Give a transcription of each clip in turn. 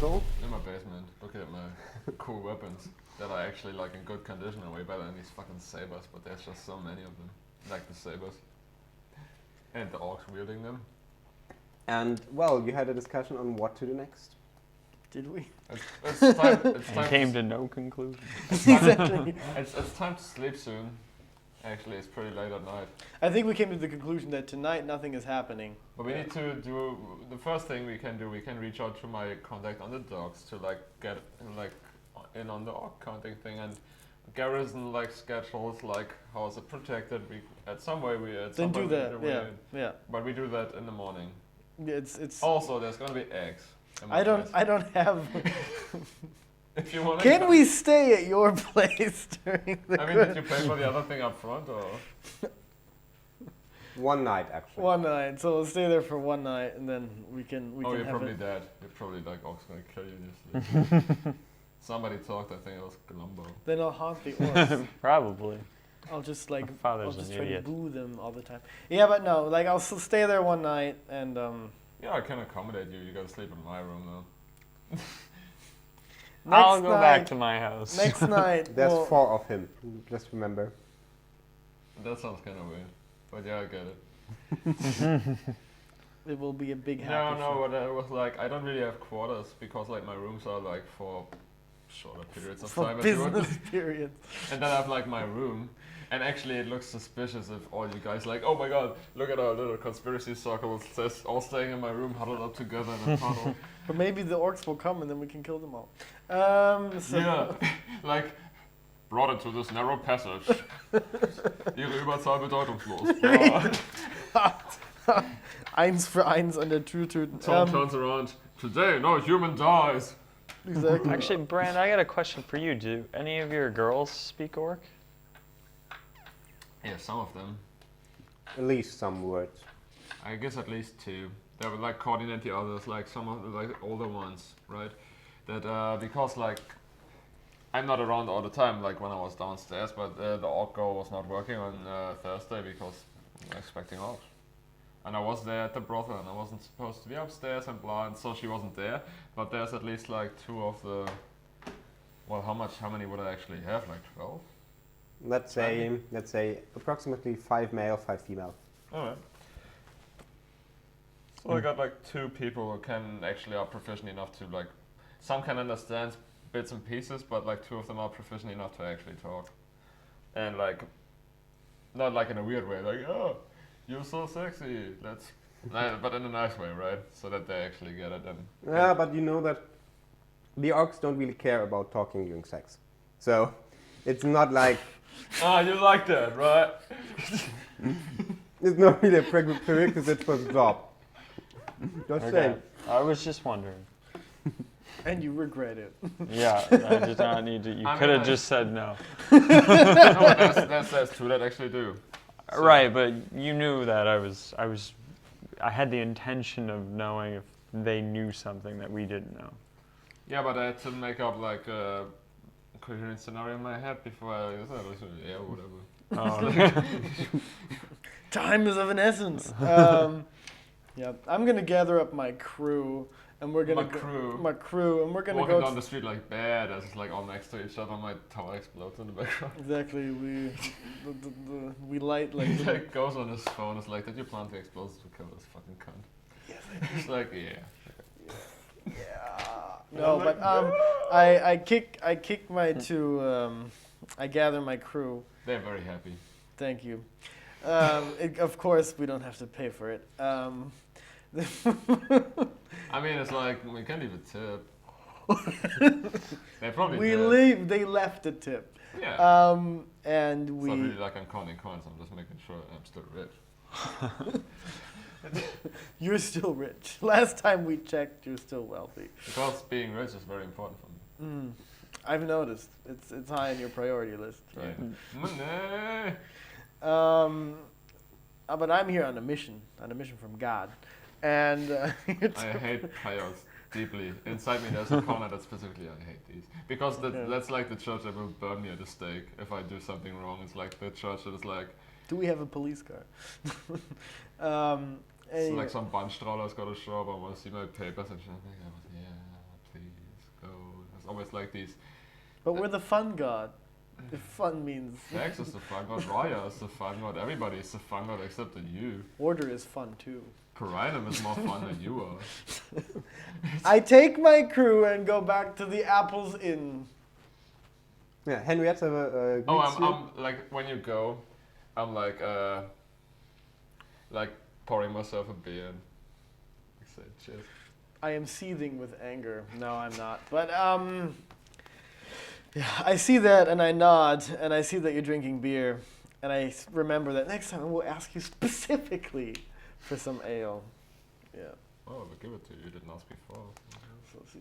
castle? In my basement, looking at my cool weapons that are actually like in good condition and way better than these fucking sabers, but there's just so many of them. Like the sabers. And the orcs wielding them. And, well, you had a discussion on what to do next. Did we? It's time, And came to no conclusion. Exactly. it's time to sleep soon. Actually, it's pretty late at night. I think we came to the conclusion that tonight nothing is happening. But we need to do the first thing we can do. We can reach out to my contact on the docks to like get like in on the orc counting thing and garrison like schedules like how is it protected. We at some way we at Then some do point we that. Yeah. Yeah. But we do that in the morning. It's. Also, there's gonna be eggs. in my I don't have. If you want. Can we stay at your place during the? I mean, did you pay for the other thing up front or? One night, actually. One night, so we'll stay there for one night, and then we can Oh, you're have probably it. dead. You're probably like orcs gonna kill you. Somebody talked. I think it was Columbo. Then I'll haunt the orcs. Probably. I'll just like My father's I'll just an try idiot. to boo them all the time. Yeah, but no, like I'll stay there one night and Yeah, I can accommodate you. You gotta sleep in my room though. I'll go back night- to my house. Next night, There's we'll- 4 of him, just remember. That sounds kind of weird, but yeah, I get it. it will be a big No, happy. no, what I was like, I don't really have quarters because like my rooms are like for shorter periods of for time. If you want. business period. And then I have like my room, and actually it looks suspicious if all you guys like, oh my god, look at our little conspiracy circle. It says all staying in my room, huddled up together in a tunnel. But maybe the orcs will come and then we can kill them all. So Yeah, like brought into this narrow passage. Ihre Überzahl bedeutungslos. eins für eins an der Tür töten. Tom turns around. Today, no human dies. Exactly. Actually, Brand, I got a question for you. Do any of your girls speak orc? Yeah, some of them. At least some words. I guess at least 2. They would like coordinate the others, like some of the like older ones, right? That because like I'm not around all the time, like when I was downstairs, but the orc girl was not working on Thursday because I'm expecting orcs. And I was there at the brothel and I wasn't supposed to be upstairs and blah, and so she wasn't there. But there's at least like 2 of the. Well, how many would I actually have? Like 12? Let's say approximately 5 male, 5 female. Alright. So I got like 2 people who can actually are proficient enough to like, some can understand bits and pieces, but like 2 of them are proficient enough to actually talk. And like, not like in a weird way, like, oh, you're so sexy, let's, but in a nice way, right? So that they actually get it and. Yeah, but you know that the orcs don't really care about talking during sex. So, it's not like... Ah, you like that, right? It's not really a prerequisite for the job. Just saying. I was just wondering. And you regret it. Yeah, I did not need to. You I could mean, have just said no. No, that's true, that actually do. So- Right, but you knew that I had the intention of knowing if they knew something that we didn't know. Yeah, but I had to make up like a coherent scenario in my head before I said, yeah, whatever. Oh, Time is of an essence. Yeah, I'm gonna gather up my crew, and we're gonna My crew. and we're gonna Walking go down the street like badass, like all next to each other. My tower explodes in the background. Exactly. We light like. He like goes on his phone. It's like, did you plan to explode to kill this fucking cunt? Yes, He's like, yeah. Yeah. No, but I kick my 2. I gather my crew. They're very happy. Thank you. Of course, we don't have to pay for it. I mean, it's like we can leave a tip. They probably did. They left a tip. Yeah. And It's we. not really like I'm counting coins. I'm just making sure I'm still rich. You're still rich. Last time we checked, you're still wealthy. Because being rich is very important for me. I've noticed. It's high on your priority list, right? Money. But I'm here on a mission from God, and I hate prayers deeply. Inside me, there's a corner that specifically I hate these because that's like the church that will burn me at the stake if I do something wrong. It's like the church that is like. Do we have a police car? It's like some bunch trawler's got to show up. I want to see my papers and shit. Yeah, please. always like these. But we're the fun god. If fun means Vex is the fun god, Raya is the fun god, everybody is the fun god except for you. order is fun too. Corinum is more fun than you are. I take my crew and go back to the Apples Inn. Yeah, Henrietta greets Oh, you. I'm like, when you go, I'm like pouring myself a beer and say cheers. I am seething with anger. No, I'm not. But yeah, I see that and I nod and I see that you're drinking beer, and I remember that next time I will ask you specifically for some ale. Yeah. Oh, I'll give it to you. You didn't ask before.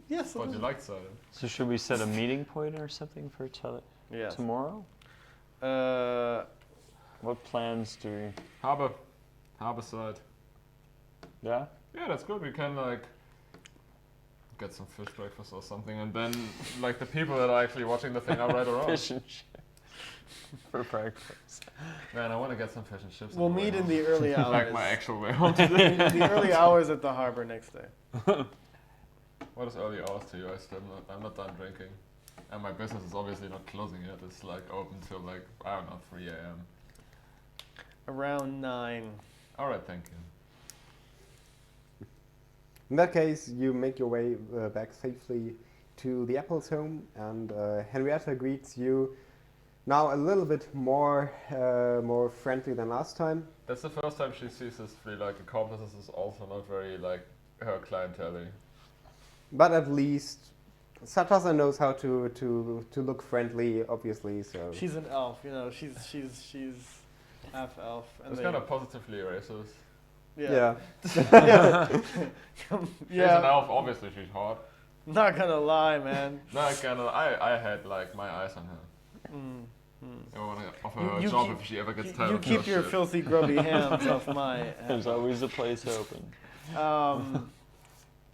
Yes. But you liked cider. So should we set a meeting point or something for Yes. tomorrow? What plans do we? Harbor side. Yeah. Yeah, that's good. We can like get some fish breakfast or something, and then like the people that are actually watching the thing are right around. Fish and chips for breakfast. Man, I want to get some fish and chips. We'll meet in the early hours. like my actual way home. the early hours at the harbor next day. What is early hours to you? I'm not done drinking, and my business is obviously not closing yet. It's like open till like I don't know 3 a.m. Around 9. All right, thank you. In that case, you make your way back safely to the Apple's home, and Henrietta greets you now a little bit more friendly than last time. That's the first time she sees us three. Like accomplices is also not very like her clientele. But at least Satasa knows how to look friendly, obviously. So She's an elf, you know. She's half elf. And It's kind of positively racist. yeah. yeah. She's an elf. Obviously, she's hot. Not gonna lie, man. No, I had like my eyes on her. I want to offer her a You job keep- if she ever gets tired You of keep her your shit. filthy, grubby hands off my. There's always a place open.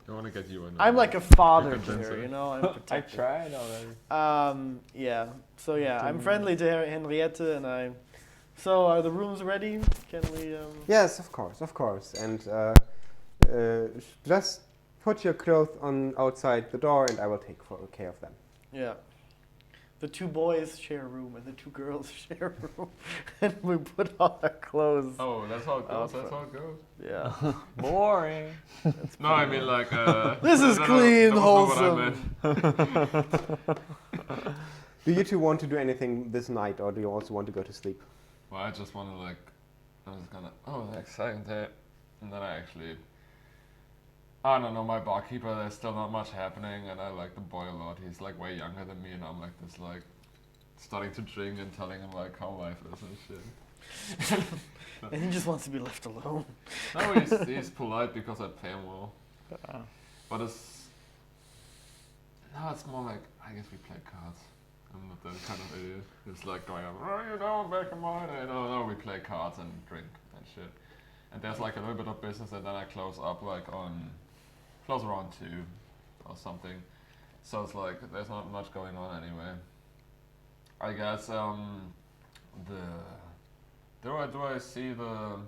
I want to get you in. I'm like a father You to convince her, her. you know. I'm I protective. tried already. Yeah. So yeah, I'm friendly to Henrietta, and I. So are the rooms ready? Can we? Yes, of course. And just put your clothes on outside the door, and I will take care of them. Yeah. The 2 boys share a room, and the 2 girls share a room, and we put all our clothes. Oh, that's how it goes. Oh, That's how it goes. Yeah. Boring. No, I mean like. This is no, clean, that was not what I wholesome. meant. Do you two want to do anything this night, or do you also want to go to sleep? Well, I just want to like. I'm just gonna. Oh, the exciting day, and then I actually. I don't know, my barkeeper, there's still not much happening, and I like the boy a lot. He's like way younger than me, and I'm like this like starting to drink and telling him like how life is and shit. And he just wants to be left alone. No, he's polite because I pay him well. But it's more like I guess we play cards. I'm not that kind of idiot. It's like going up, oh, you know, back in my day. No, we play cards and drink and shit. And there's like a little bit of business, and then I close up like close around 2 or something. So it's like there's not much going on anyway. I guess do I see the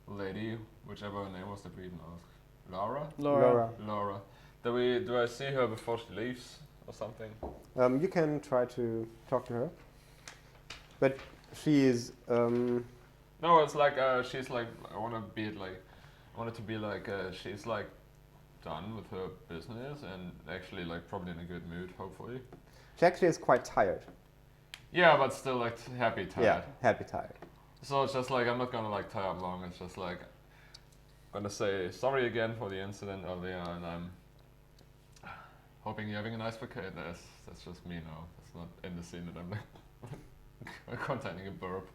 lady, whichever her name was that we didn't ask? Laura. Laura. Do I see her before she leaves or something? You can try to talk to her, but she is. No, it's like she's like I want it to be like she's like done with her business and actually like probably in a good mood, hopefully. She actually is quite tired. Yeah, but still like happy tired. Yeah, happy tired. So it's just like I'm not gonna like tie up long. It's just like I'm gonna say sorry again for the incident earlier, and I'm hoping you're having a nice vacation. That's just me now. It's not in the scene that I'm like containing a burp.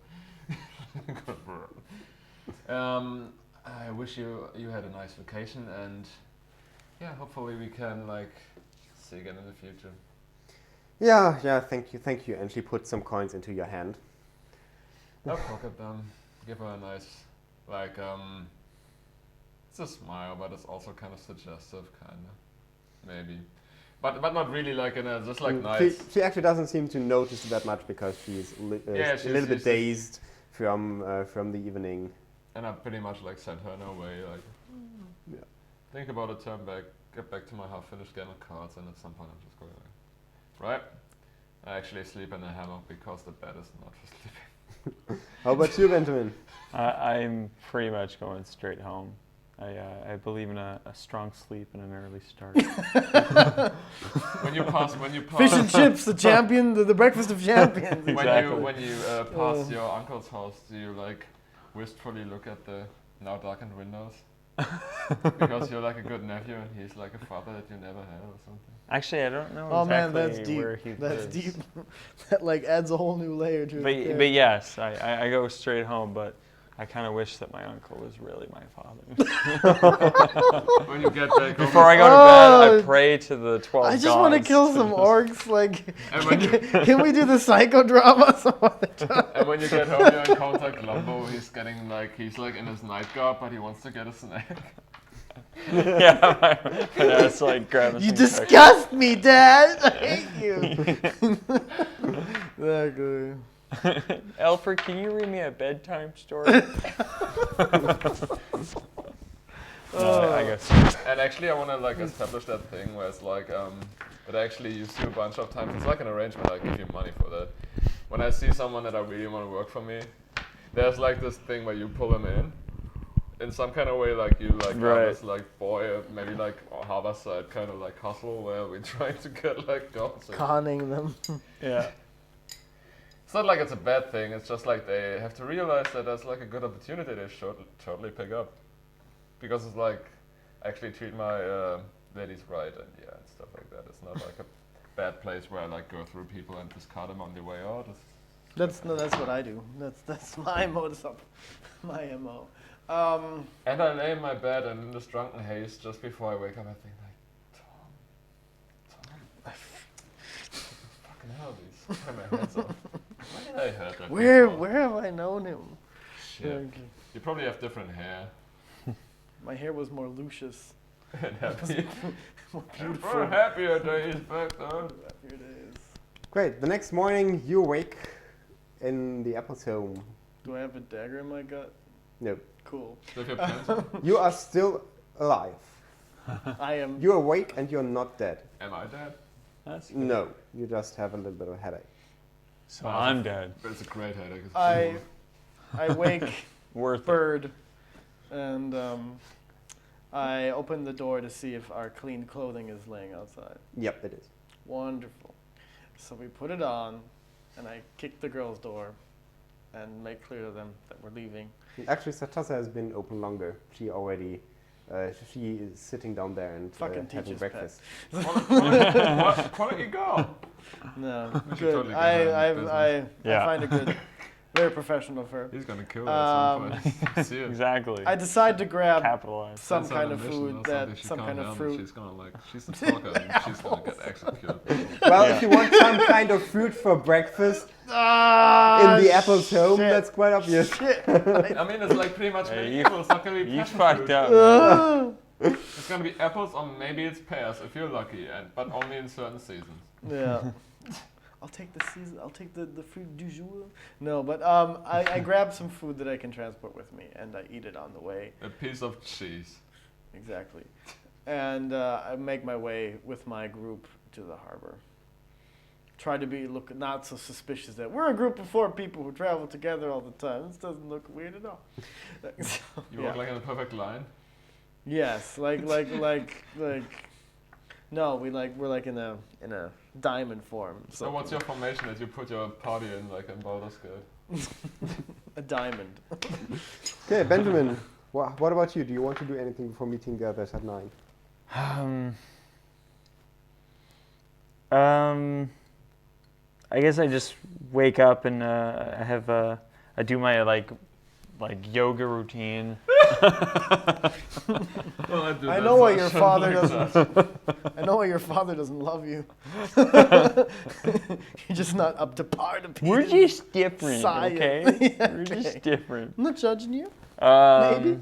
I wish you had a nice vacation, and yeah, hopefully we can like see again in the future. Yeah, thank you. And she puts some coins into your hand. I'll pocket them. Give her a nice like it's a smile, but it's also kind of suggestive, kind of maybe, but not really like in a just like nice. She actually doesn't seem to notice that much because she's a little bit dazed from the evening. And I pretty much like sent her no way. Like, Yeah. think about it, turn back, get back to my half-finished game of cards, and at some point I'm just going like, right? I actually sleep in a hammock because the bed is not for sleeping. How about you, Benjamin? I'm pretty much going straight home. I believe in a strong sleep and an early start. When you pass, Fish and chips, the champion, the breakfast of champions. Exactly. when you pass your uncle's house, do you like wistfully look at the now darkened windows? Because you're like a good nephew and he's like a father that you never had or something. Actually, I don't know Oh exactly man, that's deep. where he That's lives. deep. That like adds a whole new layer to it. But yes, I go straight home, but I kind of wish that my uncle was really my father. When you get back Before I go to bed, I pray to the 12 I just want to gods. kill some orcs. Like, And when you- can we do the psychodrama some other time? And when you get home, you encounter Glumbo. He's like in his nightgown, but he wants to get a snack. Yeah, my dad's like grabbing You some disgust me, Dad. I hate you. Exactly. Alfred, can you read me a bedtime story? I guess. And actually, I want to like establish that thing where it's like that I actually use you a bunch of times. It's like an arrangement. I give you money for that. When I see someone that I really want to work for me, there's like this thing where you pull them in some kind of way, like you like Right. have this like boy, maybe like Harborside kind of like hustle where we're trying to get like jobs. Conning them. Yeah. It's not like it's a bad thing. It's just like they have to realize that that's like a good opportunity they should totally pick up, because it's like actually treat my ladies right and stuff like that. It's not like a bad place where I like go through people and discard them on the way out. That's what I do. That's my modus op, my MO. And I lay in my bed and in this drunken haste just before I wake up, I think like, Tom, fucking hell, these tear my heads off. Why did I hurt that? Where before? have I known him? Shit. Okay. You probably have different hair. My hair was more Lucius. And happy. More For beautiful. happier days back then. Happier days. Great. The next morning, you awake in the apple's home. Do I have a dagger in my gut? No. Cool. So if you're pencil, You are still alive. I am. You're awake and you're not dead. am I dead? That's good. No. You just have a little bit of a headache. So I'm dead. But it's a great headache. It's I wake Worth it. bird, and I open the door to see if our clean clothing is laying outside. Yep, it is. Wonderful. So we put it on, and I kick the girls' door, and make clear to them that we're leaving. Actually, Satasa has been open longer. She already, she is sitting down there and Fucking having teacher's breakfast. Quality girl. No, We should good. totally get her in I Yeah. find it good. Very professional of her. He's gonna kill her at some point. See it. Exactly. I decide to grab Capitalize. some That's kind her of ambition food or that something. She some can't kind of help it. fruit. She's gonna like, she's a stalker and she's gonna get executed. Well, Yeah. if you want some kind of fruit for breakfast Ah, in the apple's home, shit. that's quite obvious. Shit. I mean, it's like pretty much Hey, medieval. It's not gonna be You passion fucked fruit. up. Ah. It's gonna be apples or maybe it's pears if you're lucky, but only in certain seasons. Yeah. I'll take the season. I'll take the fruit du jour. No, but I grab some food that I can transport with me, and I eat it on the way. A piece of cheese. Exactly. And I make my way with my group to the harbor. Try to look not so suspicious that we're a group of 4 people who travel together all the time. This doesn't look weird at all. So, You yeah. walk like in a perfect line. Yes, like. No, we're like in a diamond form. So what's your formation that you put your party in, like in Baldur's Gate? a diamond? Okay, Benjamin, what about you? Do you want to do anything before meeting the others at 9? I guess I just wake up and I do my like yoga routine. Well, I do I that know why your session father like doesn't. that. I know why your father doesn't love you. You're just not up to par to be. We're just different, Science. okay? Yeah, We're just okay. different. I'm not judging you. Maybe.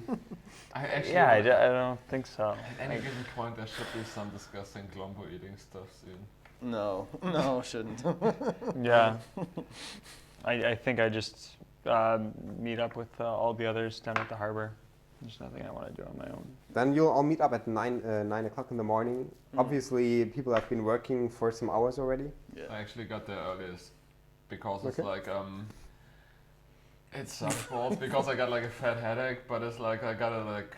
I actually, Yeah, I don't think so. at any given point, there should be some disgusting Glombo eating stuff soon. No, shouldn't. Yeah. I think I just meet up with all the others down at the harbor. There's nothing I want to do on my own. Then you'll all meet up at 9 o'clock in the morning. Obviously, people have been working for some hours already. Yeah. I actually got there earliest because it's Okay. like it sucks balls because I got like a fat headache, but it's like I gotta like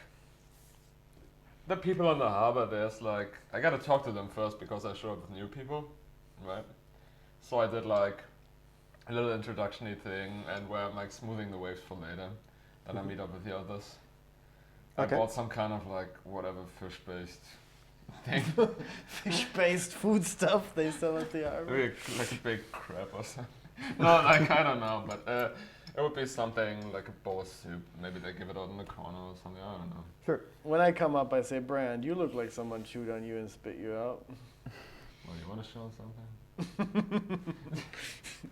the people on the harbor. There's like I gotta talk to them first because I show up with new people, right? So I did like a little introduction-y thing and where I'm like smoothing the waves for later. Then I meet up with the others. Okay. I bought some kind of like whatever fish-based thing. Fish-based food stuff they sell at the harbor. Maybe like a big crab or something. No, like I don't know, but it would be something like a bowl of soup. Maybe they give it out in the corner or something. I don't know. Sure. When I come up, I say, Brand, you look like someone chewed on you and spit you out. Well, you want to show something?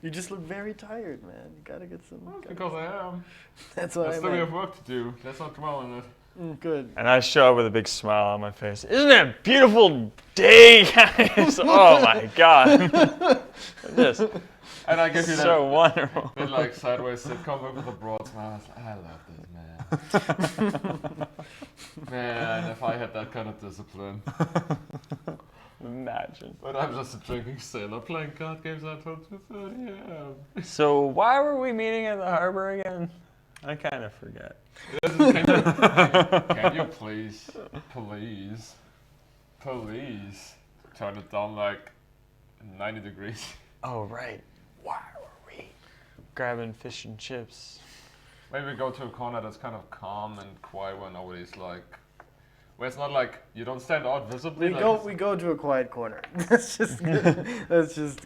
You just look very tired, man. You gotta get some. Well, because I am. That's what I I still have meant. work to do. Let's not dwell on it. Good. And I show up with a big smile on my face. Isn't it a beautiful day, guys? Oh my god. Just And I give you so wonderful. that like sideways sitcom with a broad smile. I love this man. Man, if I had that kind of discipline. Imagine. But I'm just a drinking sailor playing card games until 2:30 a.m. So why were we meeting at the harbor again? I kind of forget. Can you please turn it down like 90 degrees? Oh, right. Why were we grabbing fish and chips? Maybe we go to a corner that's kind of calm and quiet where nobody's like, where it's not like you don't stand out visibly. We go to a quiet corner. let's just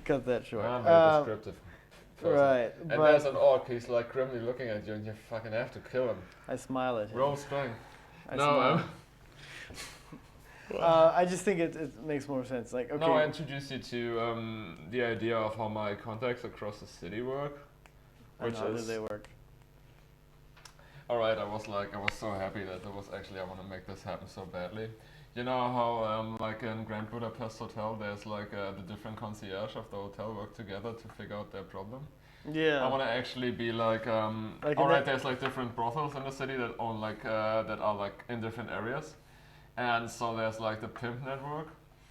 cut that short. I'm very descriptive. person. Right. And but there's an orc, he's like grimly looking at you and you fucking have to kill him. I smile at him. Roll strength. I No, smile. I just think it makes more sense. Like, okay. No, I introduced you to the idea of how my contacts across the city work. And Which how do is, they work? alright, I was so happy that there was actually, I want to make this happen so badly. You know how, like in Grand Budapest Hotel, there's like the different concierge of the hotel work together to figure out their problem? Yeah. I want to actually be like, alright, there's like different brothels in the city that own like, that are like in different areas. And so there's like the pimp network,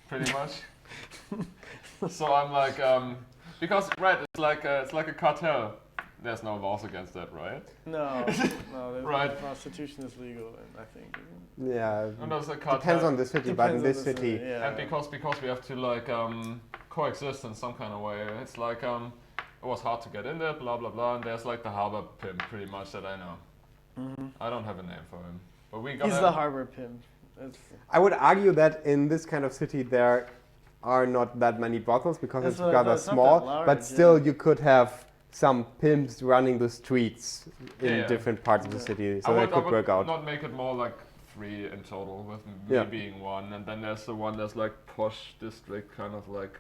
pretty much. So I'm like, because, right, it's like a cartel. There's no laws against that, right? No, no. Right. Prostitution is legal, I think. Yeah, And there's a cartel. depends on the city, but in Depends this on the city, yeah. And because we have to like coexist in some kind of way, it's like it was hard to get in there, blah blah blah. And there's like the harbor pimp, pretty much, that I know. Mm-hmm. I don't have a name for him, but we got. He's the harbor pimp. It's, I would argue that in this kind of city there are not that many brothels because That's it's what I rather thought, it's not small, that large, but still you could have some pimps running the streets in Yeah. different parts of the Yeah. city, so I that would could work out. not make it more like 3 in total, with me Yeah. being 1, and then there's the one that's like posh district, kind of like.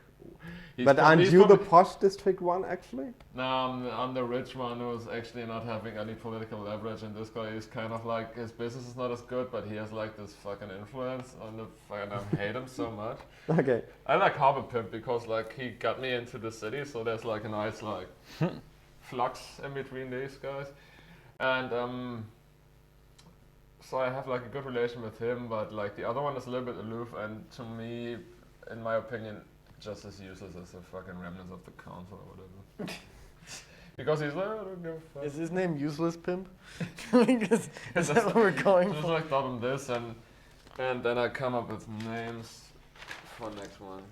But aren't he's you the probably- posh district one actually? No, I'm the rich one who's actually not having any political leverage, and this guy is kind of like, his business is not as good, but he has like this fucking influence on the and I hate him so much. Okay. I like Harbor Pimp because like he got me into the city, so there's like a nice like flux in between these guys, and so I have like a good relation with him, but like the other one is a little bit aloof, and to me, in my opinion, just as useless as the fucking remnants of the council or whatever. Because he's like, I don't give a fuck. is his name Useless Pimp? is that what we're going Just for? like taught him this, and then I come up with names for next one.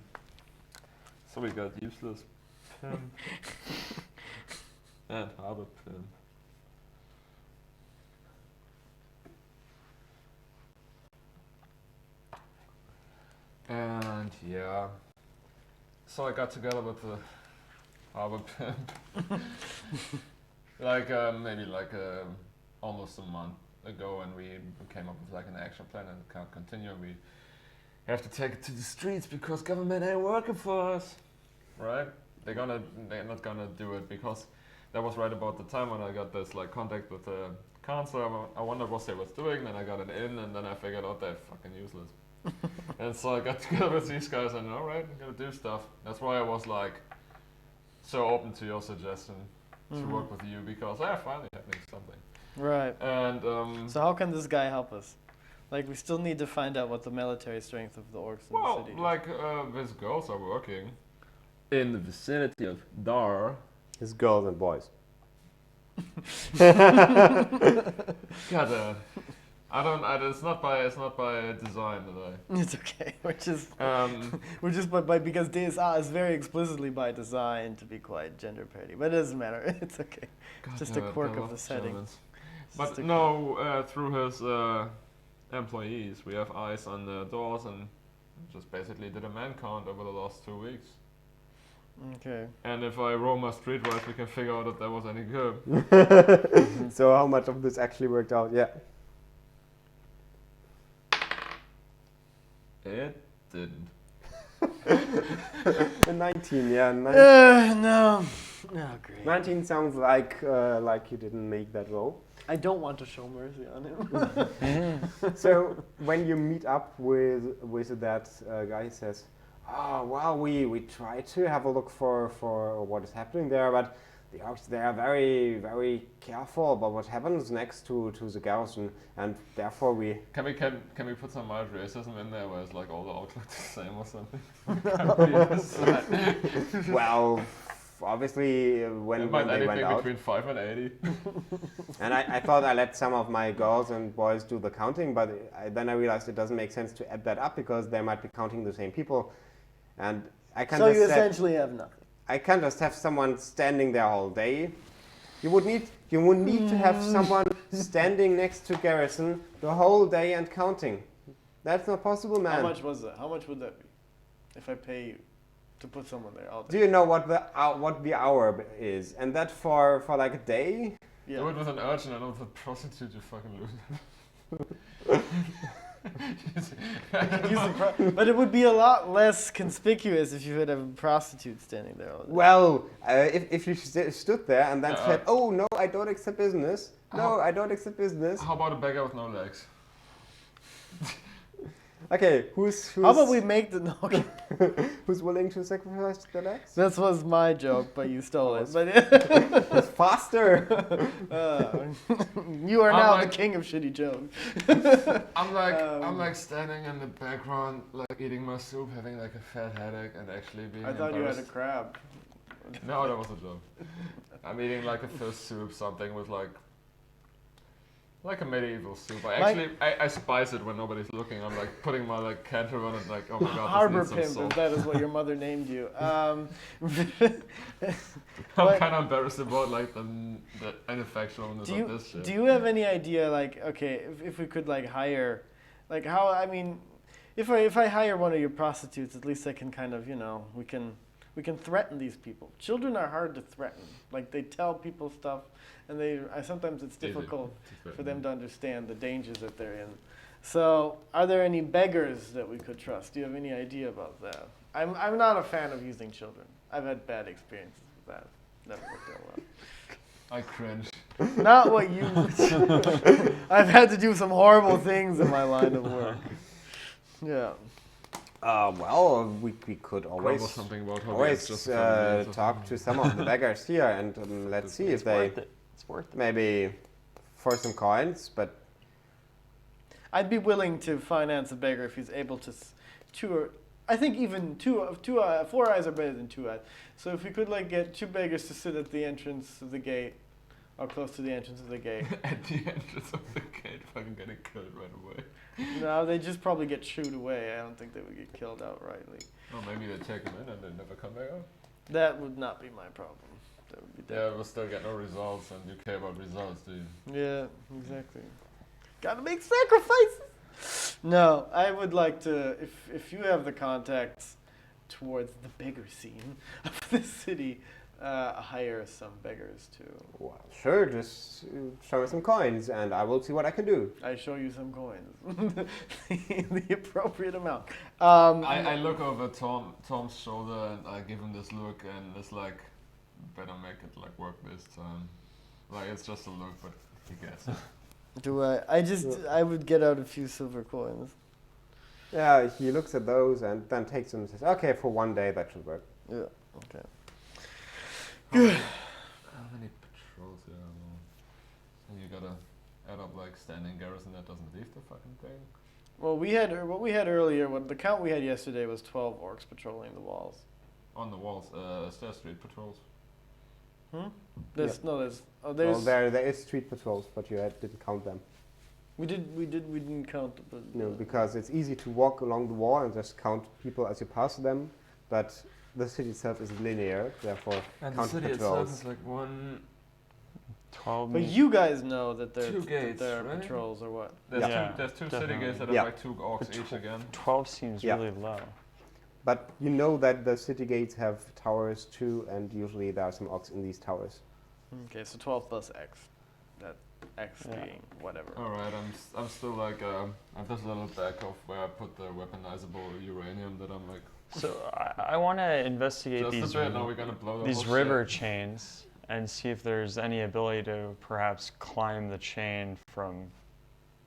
So we got useless pimp and harbor pimp. And yeah, so I got together with the harbor pimp, like maybe like almost a month ago, and we came up with like an action plan and can't continue. We have to take it to the streets because government ain't working for us, right? They're not gonna do it because that was right about the time when I got this like contact with the council. I wondered what they was doing, then I got it in, and then I figured out they're fucking useless. And so I got together with these guys and alright, I'm gonna do stuff. That's why I was like so open to your suggestion to work with you, because finally happening something. Right. And So how can this guy help us? Like, we still need to find out what the military strength of the orcs in the well, city is. like these girls are working in the vicinity of Dar. His girls and boys. God, it's not by design that It's okay. I. We're just by because DSA is very explicitly by design to be quite gender parity, but it doesn't matter. It's okay. God Just damn a it, quirk I of love the setting. Germans. It's But just a no, through his employees, we have eyes on the doors and just basically did a man count over the last 2 weeks. Okay. And if I roll my streetwise, we can figure out if that was any good. So how much of this actually worked out? Yeah. It didn't. 19, yeah. No. Oh, great. 19 sounds like you didn't make that roll. I don't want to show mercy on him. So when you meet up with that guy, he says, "Oh well, we try to have a look for what is happening there, but the orcs, they are very, very careful about what happens next to the garrison, and therefore we." Can we put some mild racism in there where it's like all the orcs look the same or something? Well, obviously when they anything went out, between 5 and 80. and I thought I let some of my girls and boys do the counting, but then I realized it doesn't make sense to add that up because they might be counting the same people, and I can't. So just you say- essentially have nothing. I can't just have someone standing there all day. You would need to have someone standing next to garrison the whole day and counting. That's not possible, man. How much was that? How much would that be? If I pay you to put someone there all Do day? you know what the hour is? And that for like a day? Yeah. Do it with an urchin and not with a prostitute, you fucking loser. But it would be a lot less conspicuous if you had a prostitute standing there all day. Well, if you stood there and then Yeah. said, "Oh no, I don't accept business. No, How- I don't accept business." How about a beggar with no legs? Okay, who's How about we make the... No, okay. who's willing to sacrifice the legs? That was my joke, but you stole it. But It's faster. you are I'm now like- the king of shitty jokes. I'm like standing in the background, like eating my soup, having like a fat headache, and actually being I thought you had a embarrassed. crab. No, that was a joke. I'm eating like a fish soup, something with like a medieval soup. I spice it when nobody's looking. I'm like putting my like canter on it, like, oh my god, Harbor this needs some pimp, if salt. that is what your mother named you. I'm But- kind of embarrassed about like the manufacturerness of this shit. Do you have any idea, like, okay, if we could like hire, like how, I mean, if I hire one of your prostitutes, at least I can kind of, you know, we can threaten these people. Children are hard to threaten. Like they tell people stuff, and sometimes it's Easy difficult to for them to understand the dangers that they're in. So, are there any beggars that we could trust? Do you have any idea about that? I'm not a fan of using children. I've had bad experiences with that. Never worked out well. I cringe. Not what you. I've had to do some horrible things in my line of work. Yeah. Well, we could Grumble always something about how always it's just a family, talk to some of the beggars here and let's see if It's they worth it. It's worth it. maybe for some coins, but I'd be willing to finance a beggar if he's able to I think even four eyes are better than 2 eyes. So if we could like get 2 beggars to sit at the entrance of the gate, or close to the entrance of the gate. At the entrance of the gate, fucking getting killed right away. No, they just probably get shooed away. I don't think they would get killed outrightly. Or maybe they take them in and they never come back out. That would not be my problem. That would be Yeah, we'll still get no results, and you care about results, do you? Yeah, exactly. Gotta make sacrifices. No, I would like to. If you have the contacts towards the beggar scene of the city, hire some beggars too. well, sure, just show me some coins and I will see what I can do. I show you some coins, the appropriate amount. I look over Tom's shoulder and I give him this look, and it's like, better make it like work this time. Like it's just a look, but he gets it. Do I? I would get out a few silver coins. Yeah, he looks at those and then takes them and says, "Okay, for one day that should work." Yeah. Okay. How many patrols do you And you gotta add up like standing garrison that doesn't leave the fucking thing. Well, what we had earlier, the count we had yesterday was 12 orcs patrolling the walls. On the walls, Stair Street patrols. There's Well, there's there is street patrols, but you didn't count them. we didn't count the No, because it's easy to walk along the wall and just count people as you pass them, but the city itself is linear, therefore And count the city patrols. itself is like 1, 12 But you guys know that there Two gates, are right? patrols or what? there's Yeah. there's two city Definitely. gates that Yeah. are like 2 orcs each again. 12 seems Yeah. really low. But you know that the city gates have towers too, and usually there are some orcs in these towers. Okay, so 12 plus X. That X Yeah. being whatever. Alright, I'm still like, I have this little bag of where I put the weaponizable uranium that I'm like, So I want to investigate just these a bit, now we're gonna blow the these whole river shit. chains and see if there's any ability to perhaps climb the chain from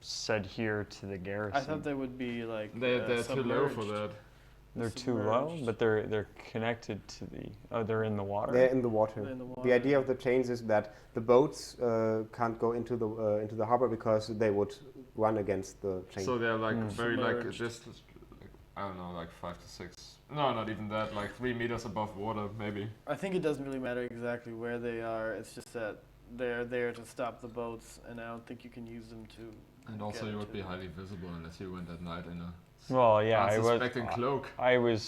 said here to the garrison. I thought they would be like They're too low for submerged. that. They're too low, submerged. but they're connected to the. Oh, they're in the water. They're in the water. In the water. The idea of the chains is that the boats can't go into the harbor because they would run against the chain. So they're like very like Submerged. just like, I don't know, like 5 to 6. No, not even that. Like 3 meters above water, maybe. I think it doesn't really matter exactly where they are. It's just that they're there to stop the boats, and I don't think you can use them to. And also, get you would into be it. highly visible unless you went at night in a Well, yeah, I was. unsuspecting cloak. I was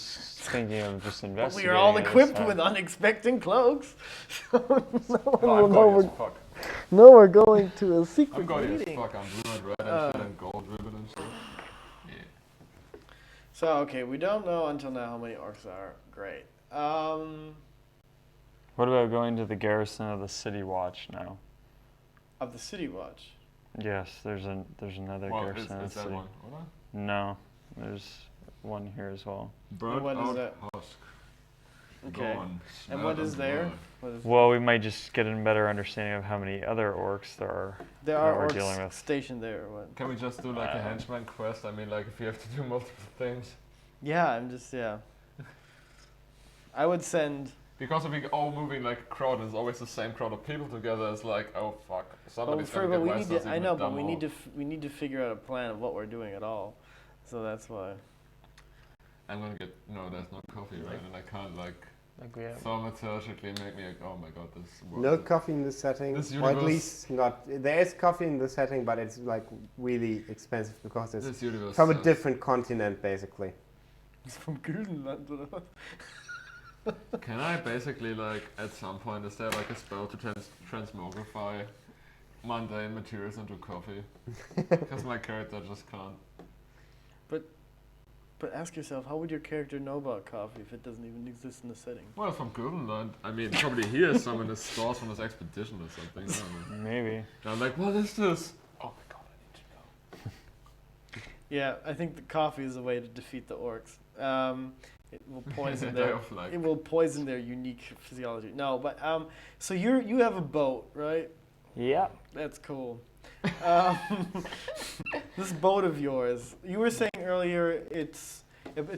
thinking of just But investigating. we are all it, equipped so- with unexpected cloaks. Oh, I'm going as fuck. No, we're going to a secret I'm going as meeting. fuck. I'm blue and red and shit and gold ribbon and shit. Yeah. So okay, we don't know until now how many orcs are. Great. What about going to the garrison of the city watch now? Of the city watch. Yes, there's another Well, garrison of is the that city. one? What? No, there's one here as well. Burnt what is out that? husk. Okay. Gone. And Smelled what is and there? blood. What is Well, we might just get a better understanding of how many other orcs there are. there that are we're orcs dealing with. stationed there or what? Can we just do like a henchman quest? I mean, like if you have to do multiple things. Yeah, I would send. Because if we all moving like a crowd, and it's always the same crowd of people together. It's like, oh fuck, somebody's But gonna get we wise need us to. I even know, but dumb we need or- to. We need to figure out a plan of what we're doing at all. So that's why. I'm gonna get no. There's no coffee, right? And I can't like Like we have. thaumaturgically make me like, oh my god, this. No world- coffee in this setting, This or at universe- least not. There is coffee in the setting, but it's like really expensive because it's This universe. from a sucks. different continent, basically. It's from Griffonsford or what? Can I basically like at some point is there like a spell to transmogrify mundane materials into coffee? Because my character just can't. But ask yourself, how would your character know about coffee if it doesn't even exist in the setting? Well, from Griffon, I mean, probably he has some in his stores from his expedition or something. I don't know. Maybe. And I'm like, what is this? Oh my god, I need to know. Yeah, I think the coffee is the way to defeat the orcs. It will poison They their. have, like- It will poison their unique physiology. No, but so you have a boat, right? Yeah. That's cool. Um, this boat of yours, you were saying earlier, it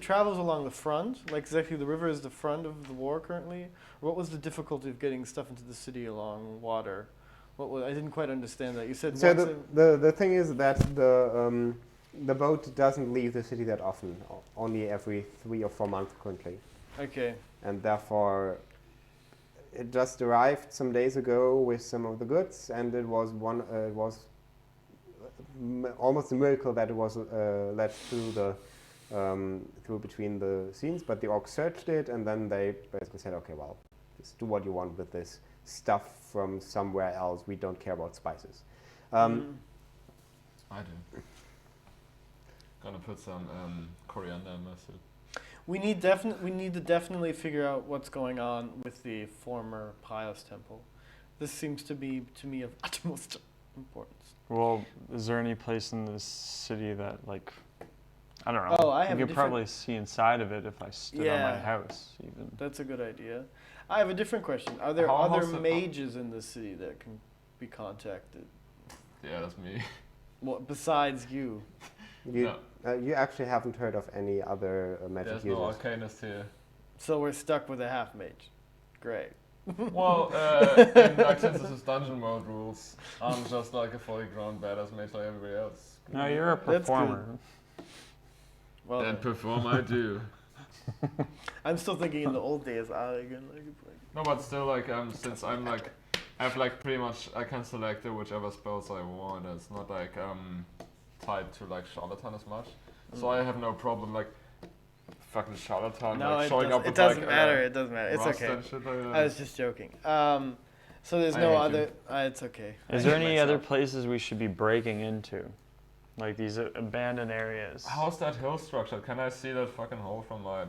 travels along the front, like exactly the river is the front of the war currently. What was the difficulty of getting stuff into the city along water? What was, I didn't quite understand that. You said So once the thing is that the boat doesn't leave the city that often, only every 3 or 4 months currently, okay. and therefore it just arrived some days ago with some of the goods, and it was almost a miracle that it was let through the through between the scenes. But the orcs searched it, and then they basically said, "Okay, well, just do what you want with this stuff from somewhere else. We don't care about spices." I do. Gonna put some coriander in my soup. We need to definitely figure out what's going on with the former Pious temple. This seems to be to me of utmost importance. Well, is there any place in this city that, like, I don't know. Oh, I have a You could different- probably see inside of it if I stood on my Yeah. house, even. That's a good idea. I have a different question. Are there How other else- mages in the city that can be contacted? Yeah, that's me. What besides you? You, No. you actually haven't heard of any other magic There's no users. arcanist here. So we're stuck with a half mage. Great. Well, since this is dungeon mode rules, I'm just like a fully grown badass mage like everybody else. No, you're a That's performer. Well, And perform I do. I'm still thinking in the old days. No, but still, like, since I'm like, I have like pretty much, I can select whichever spells I want. It's not like tied to like charlatan as much, so I have no problem like fucking charlatan No, like it showing doesn't, up it with doesn't like matter. It doesn't matter. It's rust okay. and shit like that. I was just joking. So there's I no hate other. It's okay. Is I there hate any other myself. places we should be breaking into? Like these abandoned areas? How's that hill structured? Can I see that fucking hole from my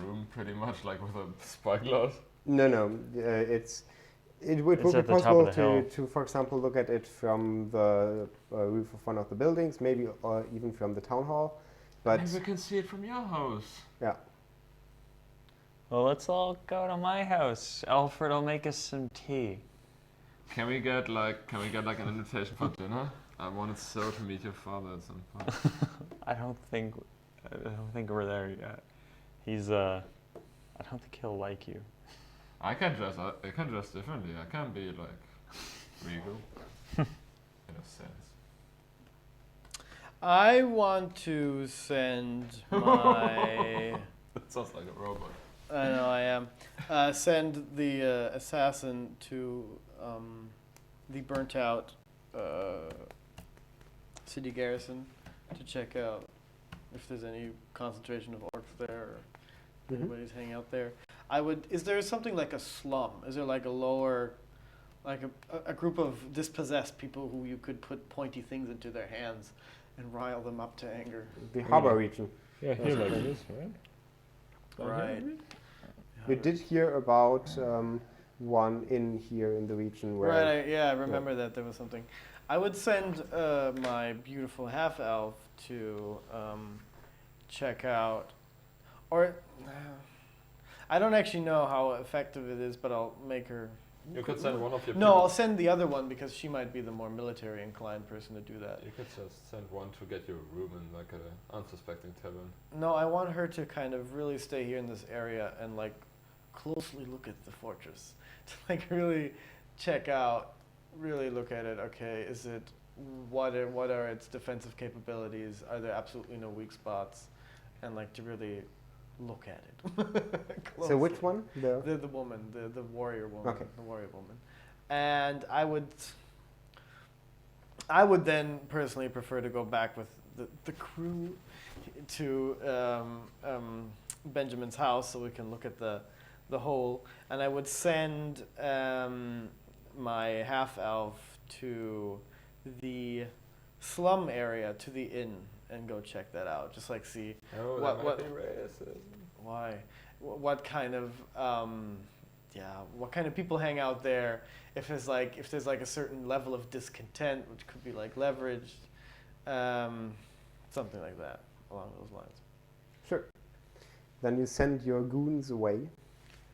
room pretty much like with a spyglass? No. It would It's be at the top of possible the hill. to, for example, look at it from the roof of one of the buildings, maybe or even from the town hall. But Maybe we can see it from your house. yeah, Well, let's all go to my house. Alfred will make us some tea. Can we get like an invitation for dinner? I wanted so to meet your father at some point. I don't think we're there yet. He's I don't think he'll like you. I can dress differently. I can be like regal in a sense. I want to send my. That sounds like a robot. I know I am. Send the assassin to the burnt out city garrison to check out if there's any concentration of orcs there or anybody's hanging out there. Is there something like a slum? Is there like a lower, like a group of dispossessed people who you could put pointy things into their hands and rile them up to anger? the harbor region. Yeah, here like this, right? Right. We did hear about one inn here in the region where Right, I remember that there was something. I would send my beautiful half-elf to check out, or I don't actually know how effective it is, but I'll make her. You could send one of your No, people. I'll send the other one because she might be the more military-inclined person to do that. You could just send one to get your room in like a unsuspecting tavern. No, I want her to kind of really stay here in this area and like closely look at the fortress, to like really check out, really look at it. Okay, is it what are its defensive capabilities? Are there absolutely no weak spots? And like to really look at it. So which closely. one? The The woman, the warrior woman, Okay. the warrior woman, and I would then personally prefer to go back with the crew to Benjamin's house so we can look at the hole, and I would send my half elf to the slum area, to the inn, and go check that out. Just like see Oh, What- that might be racist. why, what kind of what kind of people hang out there. If there's like a certain level of discontent, which could be like leveraged, something like that along those lines. Sure. Then you send your goons away.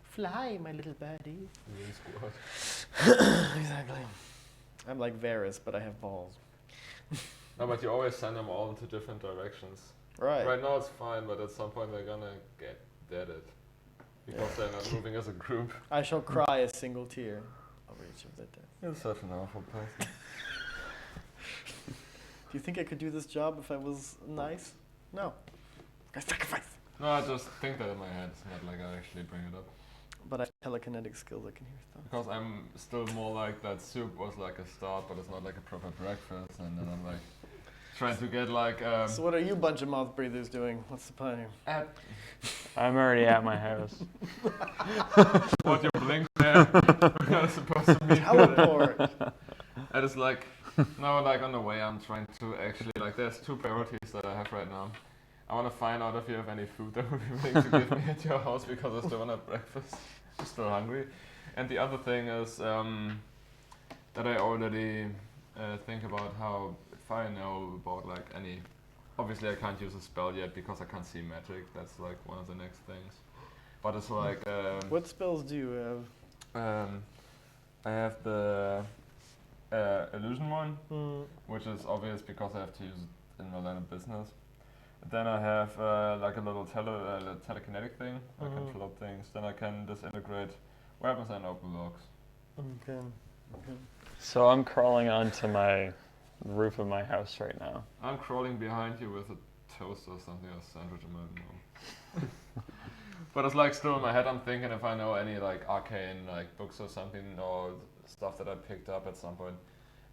Fly, my little birdie. Moon squad. Exactly. I'm like Varys, but I have balls. No, but you always send them all into different directions. Right. Right now it's fine, but at some point they're gonna get deaded. Because they're not moving as a group. I shall cry a single tear over each of their deaths. You're such an awful person. Do you think I could do this job if I was nice? No. I sacrifice. No, I just think that in my head. It's not like I actually bring it up. But I have telekinetic skills. I can hear stuff. Because I'm still more like that soup was like a start, but it's not like a proper breakfast. And then I'm like trying to get like. So what are you bunch of mouth breathers doing? What's the plan here? I'm already at my house. What you blink there? We're not supposed to meet. Teleport. And it's like, no, like on the way I'm trying to actually, like there's two priorities that I have right now. I want to find out if you have any food that would be willing to give me at your house because I still want to have breakfast. I'm still hungry. And the other thing is that I already think about how, if I know about like any, obviously I can't use a spell yet because I can't see magic. That's like one of the next things. But it's like... What spells do you have? I have the illusion one, which is obvious because I have to use it in my line of business. Then I have like a little telekinetic thing. I can float things. Then I can disintegrate Weapons and open logs. Okay. So I'm crawling onto my roof of my house right now. I'm crawling behind you with a toast or something, or sandwich, I don't know. But it's like still in my head, I'm thinking if I know any like arcane like books or something, or stuff that I picked up at some point.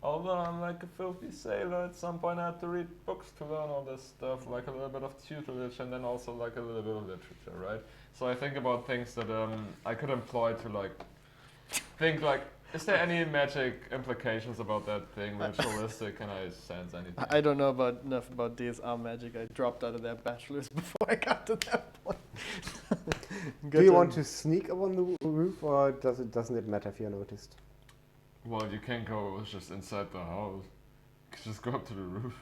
Although I'm like a filthy sailor, at some point I had to read books to learn all this stuff, like a little bit of tutelage and then also like a little bit of literature, right? So I think about things that I could employ to like think like, is there any magic implications about that thing, ritualistic? Can I sense anything? I don't know enough about DSR magic. I dropped out of that bachelor's before I got to that point. Do you want to sneak up on the roof, or doesn't it matter if you're noticed? Well, you can't go just inside the house. Just go up to the roof.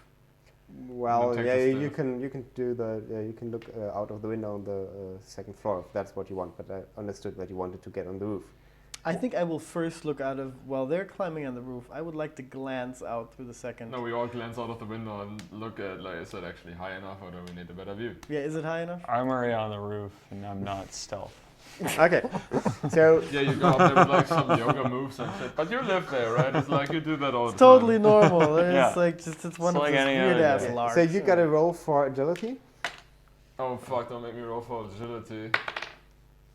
Well, take yeah, the you stairs. you can look out of the window on the second floor if that's what you want. But I understood that you wanted to get on the roof. I think I will first look out of, while they're climbing on the roof, I would like to glance out through the second. No, we all glance out of the window and look at, like, is it actually high enough or do we need a better view? Yeah, is it high enough? I'm already on the roof and I'm not stealth. Okay, so Yeah, you go up there with like some yoga moves and shit. But you live there, right? It's like you do that all It's the totally time. normal. Yeah. It's like just it's one It's of like those any other weird ass day. larks. so you got to roll for agility. Oh fuck, don't make me roll for agility.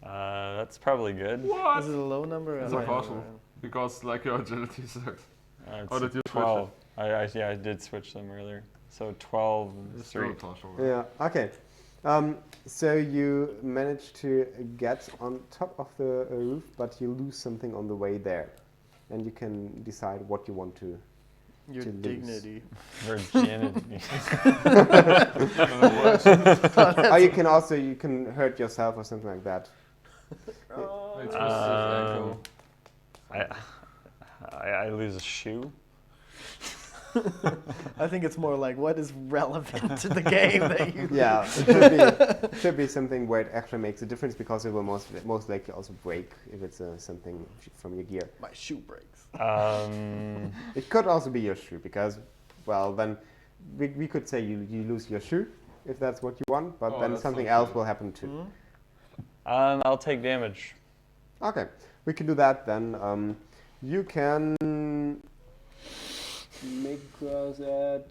That's probably good. What? Is it a low number? It's I a don't know. partial. Because like your agility sucks. It's Oh, did you switch 12. I did switch them earlier. So 12 and It's still 3. a partial. Yeah. Okay. So you manage to get on top of the roof, but you lose something on the way there, and you can decide what you want to. Your To lose. dignity. Virginity. Oh, you can hurt yourself or something like that. Like twisted ankle. I lose a shoe. I think it's more like what is relevant to the game that you. Yeah, it should be something where it actually makes a difference, because it will most likely also break if it's something from your gear. My shoe breaks. It could also be your shoe, because, well, then we could say you lose your shoe if that's what you want, but Oh, then that's something so else good. will happen too. Mhm. I'll take damage. Okay, we can do that then. You can make us at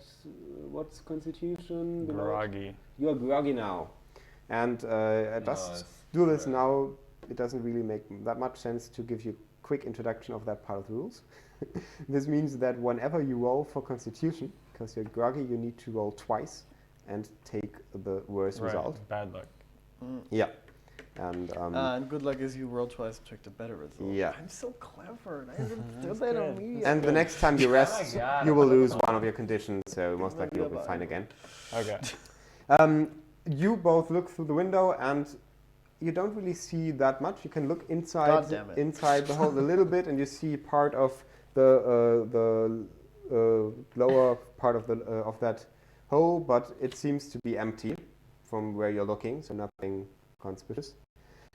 what's Constitution? Groggy. You are groggy now, and just Nice. do this now. It doesn't really make that much sense to give you a quick introduction of that part of the rules. This means that whenever you roll for Constitution, because you're groggy, you need to roll twice and take the worst result. Bad luck. Yeah, and And good luck is you roll twice and check the better result. Yeah. I'm so clever. And I didn't do that on me. and the next time you rest, God. you will lose one of your conditions. So most Maybe likely you'll be about fine it. again. Okay. You both look through the window, and you don't really see that much. You can look God inside damn it. inside the hole a little bit, and you see part of the lower part of that hole, but it seems to be empty from where you're looking, so nothing conspicuous.